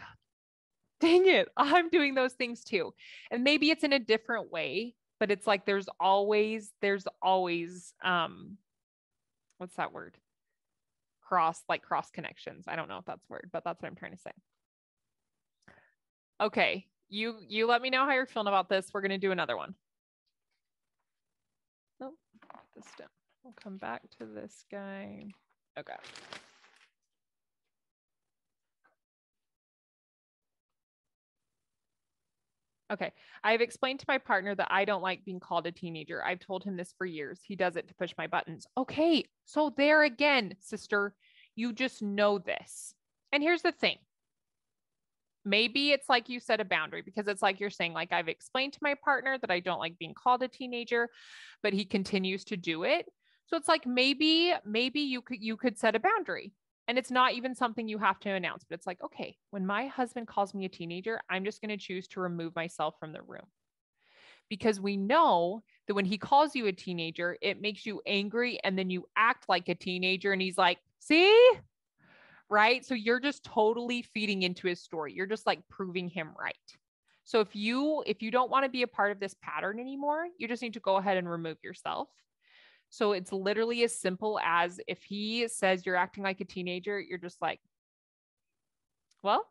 dang it, I'm doing those things too. And maybe it's in a different way, but it's like there's always what's that word? Cross connections. I don't know if that's a word, but that's what I'm trying to say. Okay, you let me know how you're feeling about this. We're going to do another one. Nope, put this down. We'll come back to this guy. Okay. Okay. I've explained to my partner that I don't like being called a teenager. I've told him this for years. He does it to push my buttons. Okay. So there again, sister, you just know this. And here's the thing. Maybe it's like you set a boundary because it's like you're saying, like, I've explained to my partner that I don't like being called a teenager, but he continues to do it. So it's like maybe you could set a boundary. And it's not even something you have to announce, but it's like, okay, when my husband calls me a teenager, I'm just going to choose to remove myself from the room. Because we know that when he calls you a teenager, it makes you angry and then you act like a teenager and he's like, see? Right? So you're just totally feeding into his story. You're just like proving him right. So if you don't want to be a part of this pattern anymore, you just need to go ahead and remove yourself. So it's literally as simple as if he says you're acting like a teenager, you're just like, well,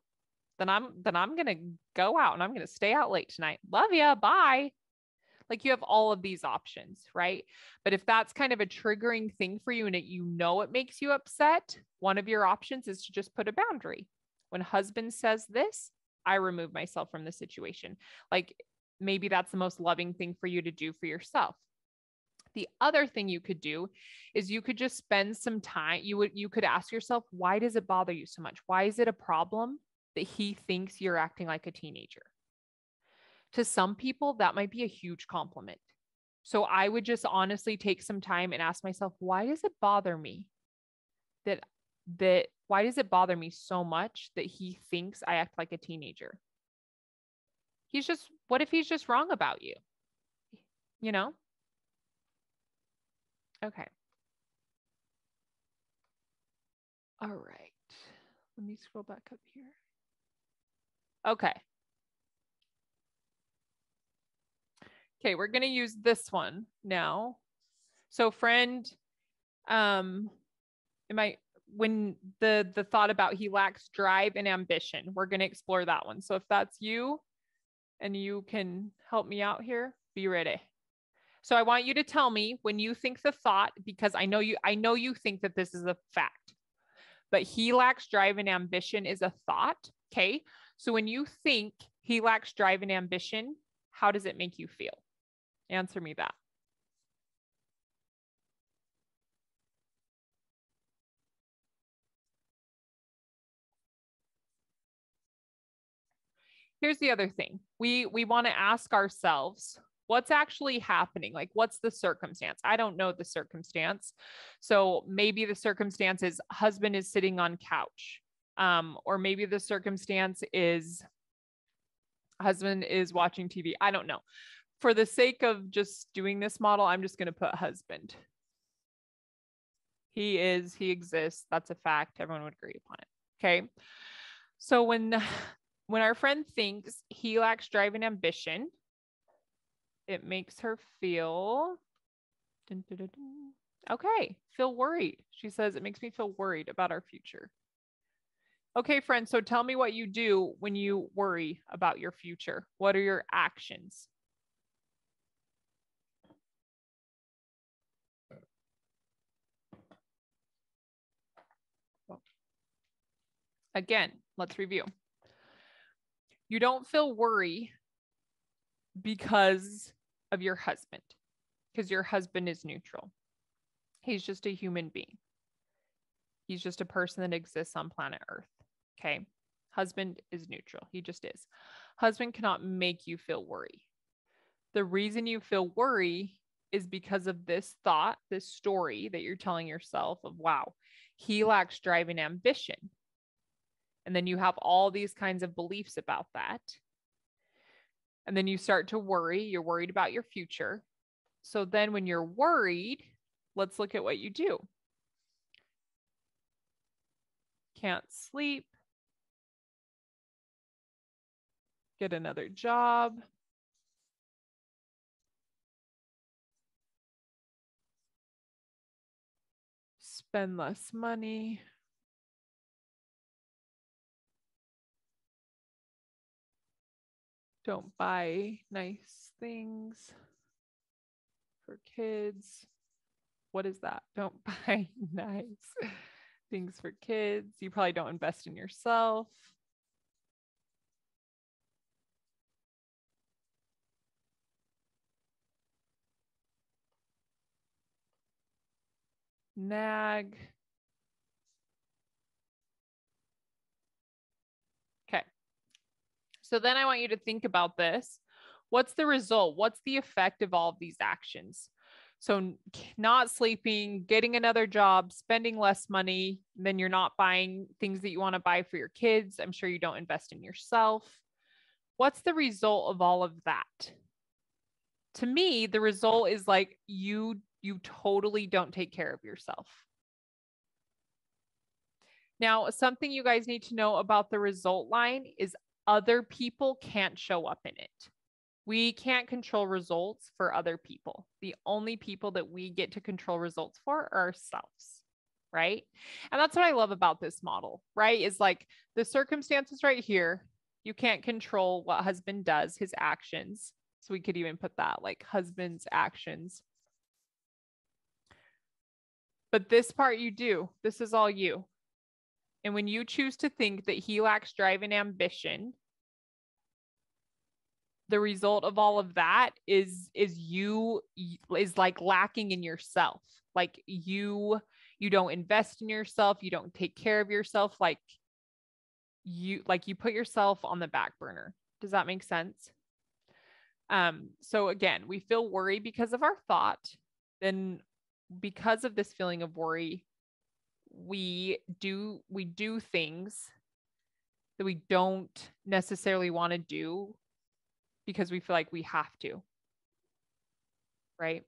then I'm going to go out and I'm going to stay out late tonight. Love ya. Bye. Like you have all of these options, right? But if that's kind of a triggering thing for you and it makes you upset, one of your options is to just put a boundary. When husband says this, I remove myself from the situation. Like maybe that's the most loving thing for you to do for yourself. The other thing you could do is you could just spend some time. You could ask yourself, why does it bother you so much? Why is it a problem that he thinks you're acting like a teenager? To some people, that might be a huge compliment. So I would just honestly take some time and ask myself, why does it bother me why does it bother me so much that he thinks I act like a teenager? What if he's just wrong about you? You know? Okay. All right. Let me scroll back up here. Okay. Okay, we're going to use this one now. So friend, when the thought about he lacks drive and ambition, we're going to explore that one. So if that's you and you can help me out here, be ready. So I want you to tell me when you think the thought, because I know you think that this is a fact, but he lacks drive and ambition is a thought. Okay. So when you think he lacks drive and ambition, how does it make you feel? Answer me that. Here's the other thing. We want to ask ourselves, What's actually happening? Like, what's the circumstance? I don't know the circumstance. So maybe the circumstance is husband is sitting on couch. Or maybe the circumstance is husband is watching TV. I don't know. For the sake of just doing this model, I'm just going to put husband. He exists. That's a fact. Everyone would agree upon it. Okay. So when our friend thinks he lacks drive and ambition, it makes her feel, okay, feel worried. She says, it makes me feel worried about our future. Okay, friends, so tell me what you do when you worry about your future. What are your actions? Again, let's review. You don't feel worry because of your husband, because your husband is neutral. He's just a human being. He's just a person that exists on planet Earth. Okay. Husband is neutral. He just is. Husband cannot make you feel worry. The reason you feel worry is because of this thought, this story that you're telling yourself of, wow, he lacks drive and ambition. And then you have all these kinds of beliefs about that. And then you start to worry. You're worried about your future. So then when you're worried, let's look at what you do. Can't sleep. Get another job. Spend less money. Don't buy nice things for kids. What is that? Don't buy nice things for kids. You probably don't invest in yourself. Nag. Okay. So then I want you to think about this. What's the result? What's the effect of all of these actions? So not sleeping, getting another job, spending less money, then you're not buying things that you want to buy for your kids. I'm sure you don't invest in yourself. What's the result of all of that? To me, the result is like you totally don't take care of yourself. Now, something you guys need to know about the result line is other people can't show up in it. We can't control results for other people. The only people that we get to control results for are ourselves, right? And that's what I love about this model, right? Is like the circumstances right here. You can't control what husband does, his actions. So we could even put that like husband's actions. But this part you do. This is all you. And when you choose to think that he lacks drive and ambition, the result of all of that is like lacking in yourself. Like you don't invest in yourself. You don't take care of yourself. Like you put yourself on the back burner. Does that make sense? So again, we feel worry because of our thought. Then because of this feeling of worry, we do things that we don't necessarily want to do because we feel like we have to, right?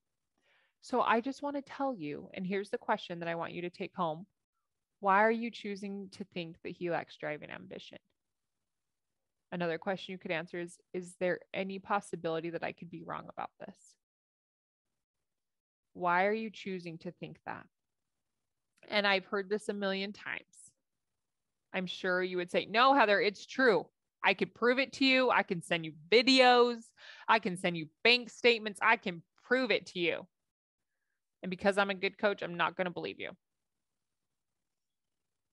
So I just want to tell you, and here's the question that I want you to take home. Why are you choosing to think that he lacks drive and ambition? Another question you could answer is there any possibility that I could be wrong about this? Why are you choosing to think that? And I've heard this a million times. I'm sure you would say, no, Heather, it's true. I could prove it to you. I can send you videos. I can send you bank statements. I can prove it to you. And because I'm a good coach, I'm not going to believe you.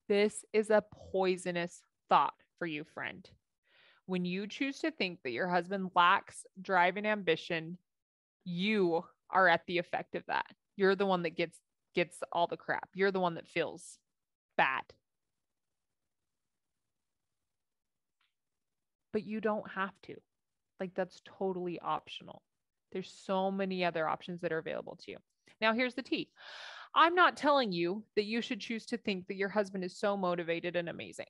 This is a poisonous thought for you, friend. When you choose to think that your husband lacks drive and ambition, you are at the effect of that. You're the one that gets all the crap. You're the one that feels bad. But you don't have to. Like, that's totally optional. There's so many other options that are available to you. Now, here's the tea. I'm not telling you that you should choose to think that your husband is so motivated and amazing.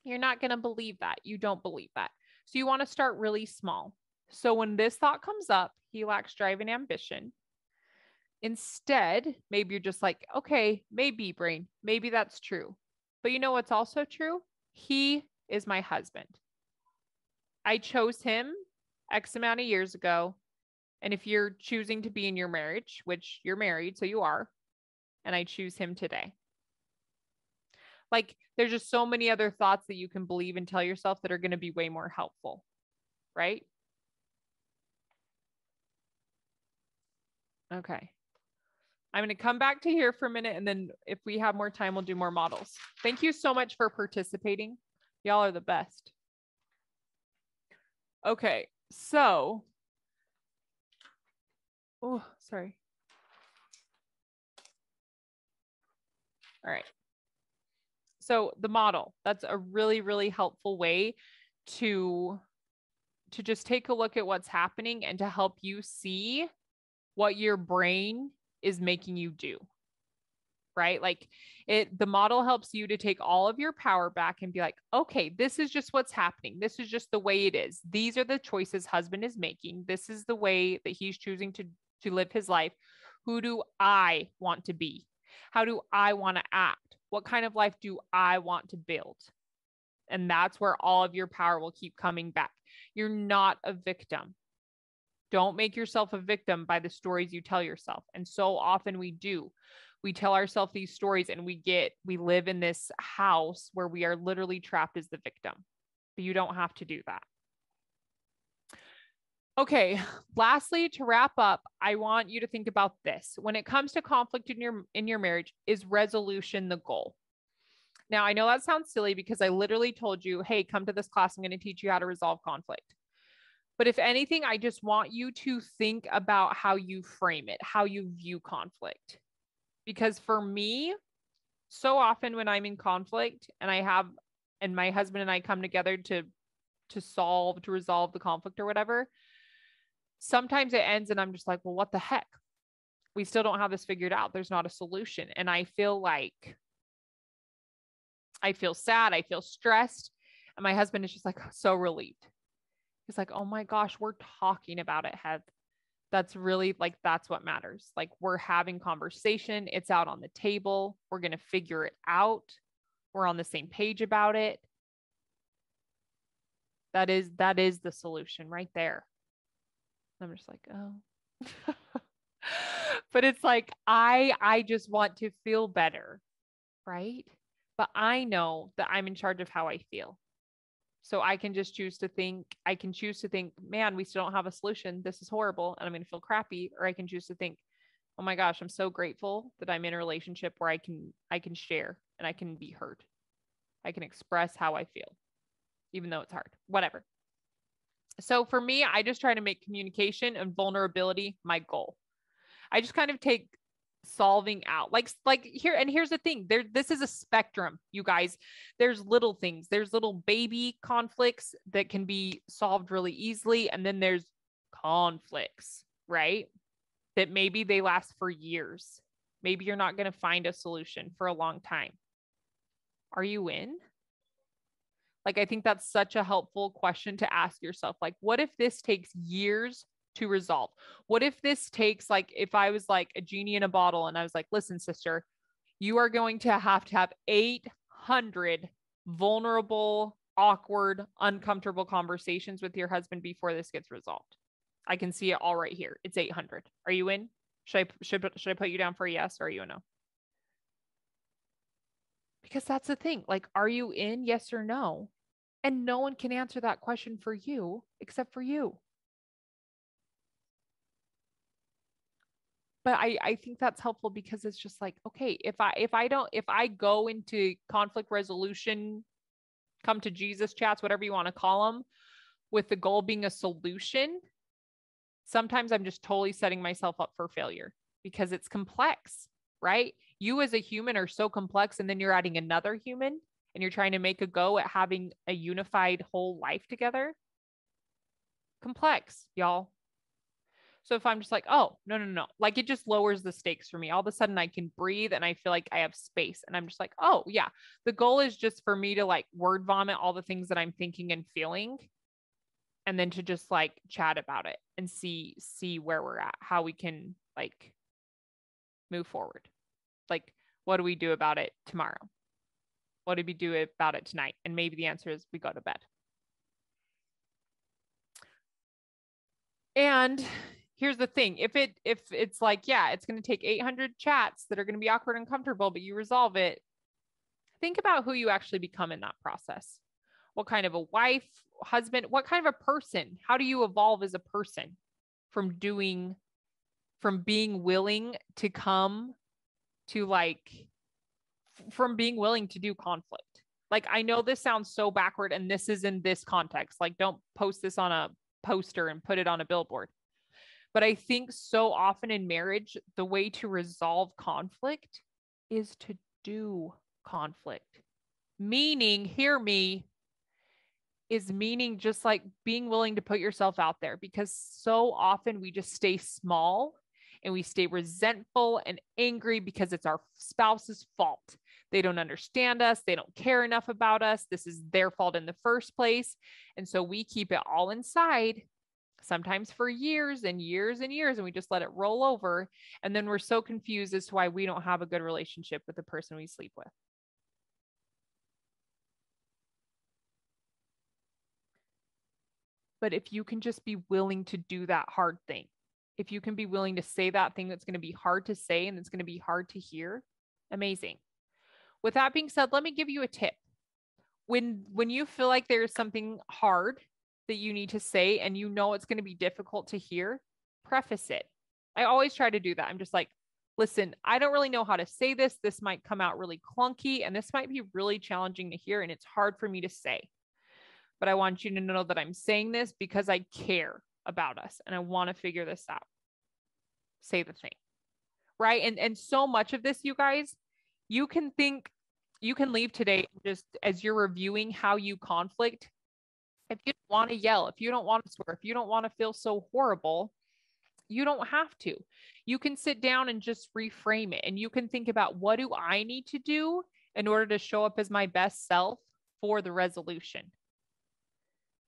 You're not going to believe that. You don't believe that. So you want to start really small. So when this thought comes up, he lacks drive and ambition. Instead, maybe you're just like, okay, maybe brain, maybe that's true. But you know what's also true? He is my husband. I chose him X amount of years ago. And if you're choosing to be in your marriage, which you're married, so you are, and I choose him today. Like, there's just so many other thoughts that you can believe and tell yourself that are going to be way more helpful, right? Okay. I'm going to come back to here for a minute, and then if we have more time, we'll do more models. Thank you so much for participating. Y'all are the best. Okay, so, oh, sorry. All right. So the model, that's a really, really helpful way to just take a look at what's happening and to help you see what your brain is making you do, right? Like the model helps you to take all of your power back and be like, okay, this is just what's happening. This is just the way it is. These are the choices husband is making. This is the way that he's choosing to live his life. Who do I want to be? How do I want to act? What kind of life do I want to build? And that's where all of your power will keep coming back. You're not a victim. Don't make yourself a victim by the stories you tell yourself. And so often we do. We tell ourselves these stories and we live in this house where we are literally trapped as the victim. But you don't have to do that. Okay, lastly, to wrap up, I want you to think about this. When it comes to conflict in your marriage, is resolution the goal? Now, I know that sounds silly because I literally told you, hey, come to this class. I'm going to teach you how to resolve conflict. But if anything, I just want you to think about how you frame it, how you view conflict. Because for me, so often when I'm in conflict and my husband and I come together to resolve the conflict or whatever, sometimes it ends and I'm just like, well, what the heck? We still don't have this figured out. There's not a solution. And I feel sad. I feel stressed. And my husband is just like so relieved. He's like, oh my gosh, we're talking about it, Heath. That's really that's what matters. Like we're having conversation. It's out on the table. We're going to figure it out. We're on the same page about it. That is the solution right there. I'm just like, oh, but it's like, I just want to feel better. Right. But I know that I'm in charge of how I feel. So I can just choose to think, man, we still don't have a solution. This is horrible. And I'm going to feel crappy. Or I can choose to think, oh my gosh, I'm so grateful that I'm in a relationship where I can share and I can be heard. I can express how I feel, even though it's hard, whatever. So for me, I just try to make communication and vulnerability my goal. I just kind of take solving out like here. And here's the thing, this is a spectrum, you guys. There's little things, there's little baby conflicts that can be solved really easily. And then there's conflicts, right? That maybe they last for years. Maybe you're not going to find a solution for a long time. Are you in? I think that's such a helpful question to ask yourself. Like, what if this takes years to resolve? What if this takes, if I was like a genie in a bottle and I was like, listen, sister, you are going to have 800 vulnerable, awkward, uncomfortable conversations with your husband before this gets resolved. I can see it all right here. It's 800. Are you in? Should I put you down for a yes, or are you a no? Because that's the thing. Are you in? Yes or no? And no one can answer that question for you except for you. But I think that's helpful because it's just like, okay, if I go into conflict resolution, come to Jesus chats, whatever you want to call them, with the goal being a solution, sometimes I'm just totally setting myself up for failure because it's complex, right? You as a human are so complex, and then you're adding another human and you're trying to make a go at having a unified whole life together. Complex, y'all. So if I'm just like, oh, no, like it just lowers the stakes for me. All of a sudden I can breathe and I feel like I have space. And I'm just like, oh, yeah. The goal is just for me to like word vomit all the things that I'm thinking and feeling. And then to just like chat about it and see where we're at, how we can like move forward. Like, what do we do about it tomorrow? What do we do about it tonight? And maybe the answer is we go to bed. And here's the thing. If it's like, yeah, it's going to take 800 chats that are going to be awkward and uncomfortable, but you resolve it, think about who you actually become in that process. What kind of a wife, husband, what kind of a person? How do you evolve as a person from being willing to come to like, from being willing to do conflict? Like, I know this sounds so backward and this is in this context. Like, don't post this on a poster and put it on a billboard. But I think so often in marriage, the way to resolve conflict is to do conflict. Meaning, hear me, is meaning just like being willing to put yourself out there, because so often we just stay small and we stay resentful and angry because it's our spouse's fault. They don't understand us. They don't care enough about us. This is their fault in the first place. And so we keep it all inside, sometimes for years and years and years, and we just let it roll over. And then we're so confused as to why we don't have a good relationship with the person we sleep with. But if you can just be willing to do that hard thing, if you can be willing to say that thing that's going to be hard to say and it's going to be hard to hear, amazing. With that being said, let me give you a tip. When you feel like there's something hard that you need to say and you know it's going to be difficult to hear, preface it. I always try to do that. I'm just like, listen, I don't really know how to say this. This might come out really clunky and this might be really challenging to hear and it's hard for me to say. But I want you to know that I'm saying this because I care about us and I want to figure this out. Say the thing, right? And so much of this, you guys, you can leave today just as you're reviewing how you conflict. If you don't want to yell, if you don't want to swear, if you don't want to feel so horrible, you don't have to. You can sit down and just reframe it. And you can think about, what do I need to do in order to show up as my best self for the resolution?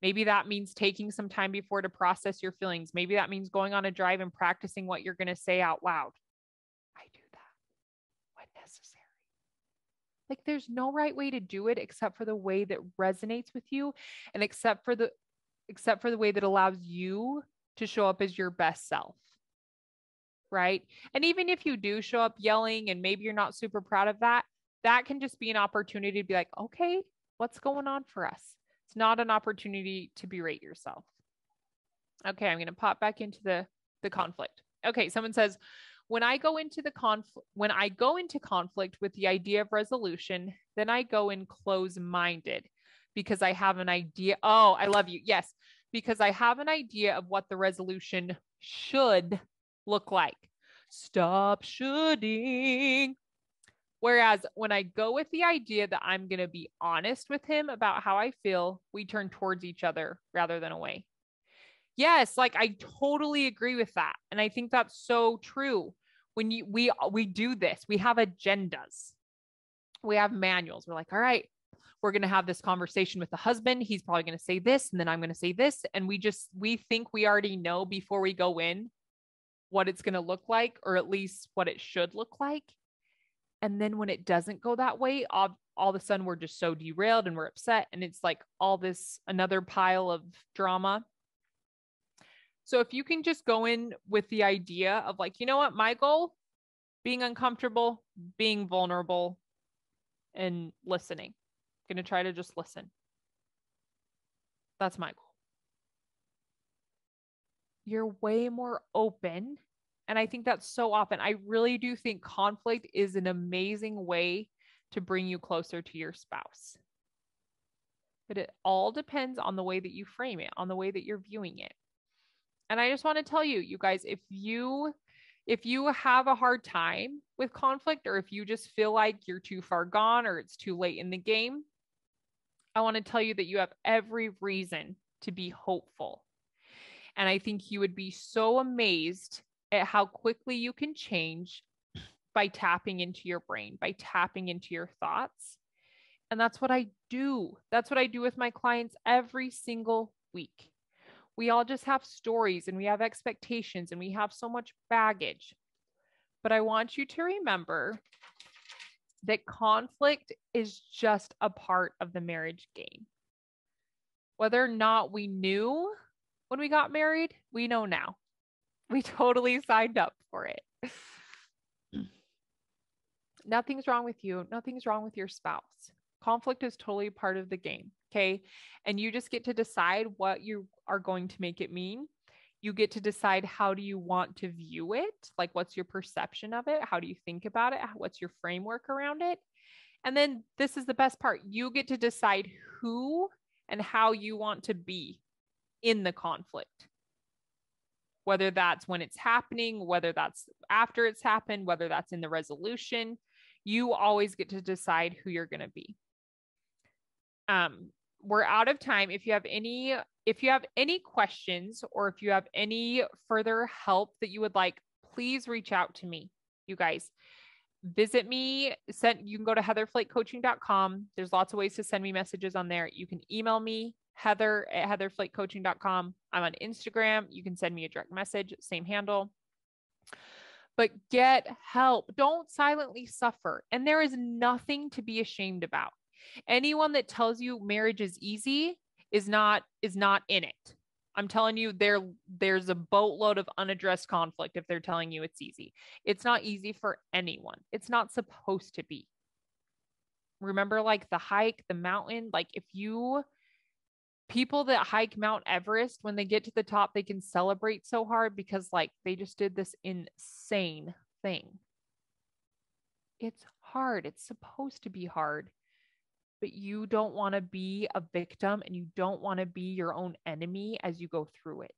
Maybe that means taking some time before to process your feelings. Maybe that means going on a drive and practicing what you're going to say out loud. I do that when necessary. Like, there's no right way to do it except for the way that resonates with you and except for the way that allows you to show up as your best self. Right? And even if you do show up yelling and maybe you're not super proud of that, that can just be an opportunity to be like, okay, what's going on for us? It's not an opportunity to berate yourself. Okay, I'm going to pop back into the conflict. Okay, someone says, when I go into conflict with the idea of resolution, then I go in close-minded because I have an idea. Oh, I love you. Yes, because I have an idea of what the resolution should look like. Stop shoulding. Whereas when I go with the idea that I'm going to be honest with him about how I feel, we turn towards each other rather than away. Yes, like I totally agree with that. And I think that's so true. When we do this, we have agendas. We have manuals. We're like, all right, we're going to have this conversation with the husband. He's probably going to say this, and then I'm going to say this. And we think we already know before we go in what it's going to look like, or at least what it should look like. And then when it doesn't go that way, all of a sudden we're just so derailed and we're upset. And it's like another pile of drama. So if you can just go in with the idea of like, you know what, my goal, being uncomfortable, being vulnerable, and listening. I'm going to try to just listen. That's my goal. You're way more open. And I think that's so often. I really do think conflict is an amazing way to bring you closer to your spouse. But it all depends on the way that you frame it, on the way that you're viewing it. And I just want to tell you, you guys, if you have a hard time with conflict, or if you just feel like you're too far gone or it's too late in the game, I want to tell you that you have every reason to be hopeful. And I think you would be so amazed at how quickly you can change by tapping into your brain, by tapping into your thoughts. And that's what I do. That's what I do with my clients every single week. We all just have stories and we have expectations and we have so much baggage. But I want you to remember that conflict is just a part of the marriage game. Whether or not we knew when we got married, we know now. We totally signed up for it. Nothing's wrong with you. Nothing's wrong with your spouse. Conflict is totally part of the game. Okay. And you just get to decide what you are going to make it mean. You get to decide how do you want to view it? Like, what's your perception of it? How do you think about it? What's your framework around it? And then this is the best part. You get to decide who and how you want to be in the conflict. Whether that's when it's happening, whether that's after it's happened, whether that's in the resolution, you always get to decide who you're going to be. We're out of time. If you have any questions, or if you have any further help that you would like, please reach out to me. You guys, visit me. You can go to heatherflakecoaching.com. There's lots of ways to send me messages on there. You can email me, heather@heatherflakecoaching.com. I'm on Instagram. You can send me a direct message, same handle. But get help. Don't silently suffer. And there is nothing to be ashamed about. Anyone that tells you marriage is easy is not in it. I'm telling you, there's a boatload of unaddressed conflict if they're telling you it's easy. It's not easy for anyone. It's not supposed to be. Remember, like the hike, the mountain, like people that hike Mount Everest, when they get to the top, they can celebrate so hard because like they just did this insane thing. It's hard. It's supposed to be hard. But you don't want to be a victim and you don't want to be your own enemy as you go through it.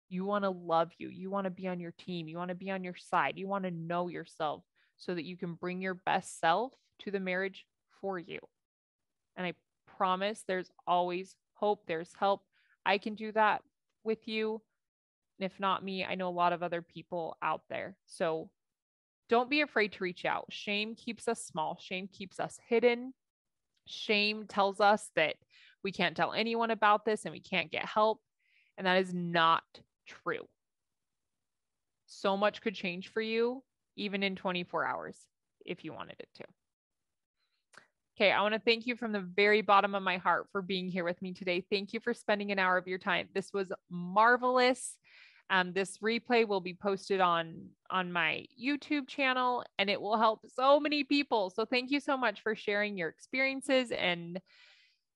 You want to love you. You want to be on your team. You want to be on your side. You want to know yourself so that you can bring your best self to the marriage for you. And I promise there's always hope. There's help. I can do that with you. And if not me, I know a lot of other people out there. So don't be afraid to reach out. Shame keeps us small. Shame keeps us hidden. Shame tells us that we can't tell anyone about this and we can't get help. And that is not true. So much could change for you, even in 24 hours, if you wanted it to. Okay, I want to thank you from the very bottom of my heart for being here with me today. Thank you for spending an hour of your time. This was marvelous. This replay will be posted on my YouTube channel, and it will help so many people. So thank you so much for sharing your experiences and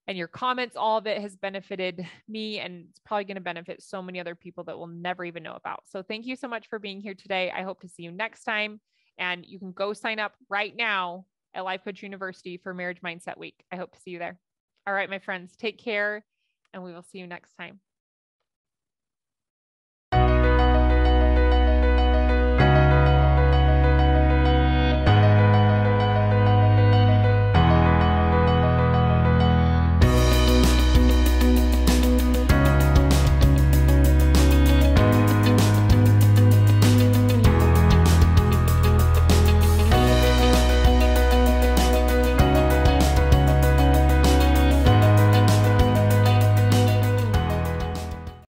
your comments. All of it has benefited me, and it's probably going to benefit so many other people that will never even know about. So thank you so much for being here today. I hope to see you next time, and you can go sign up right now at Life Coach University for Marriage Mindset Week. I hope to see you there. All right, my friends, take care, and we will see you next time.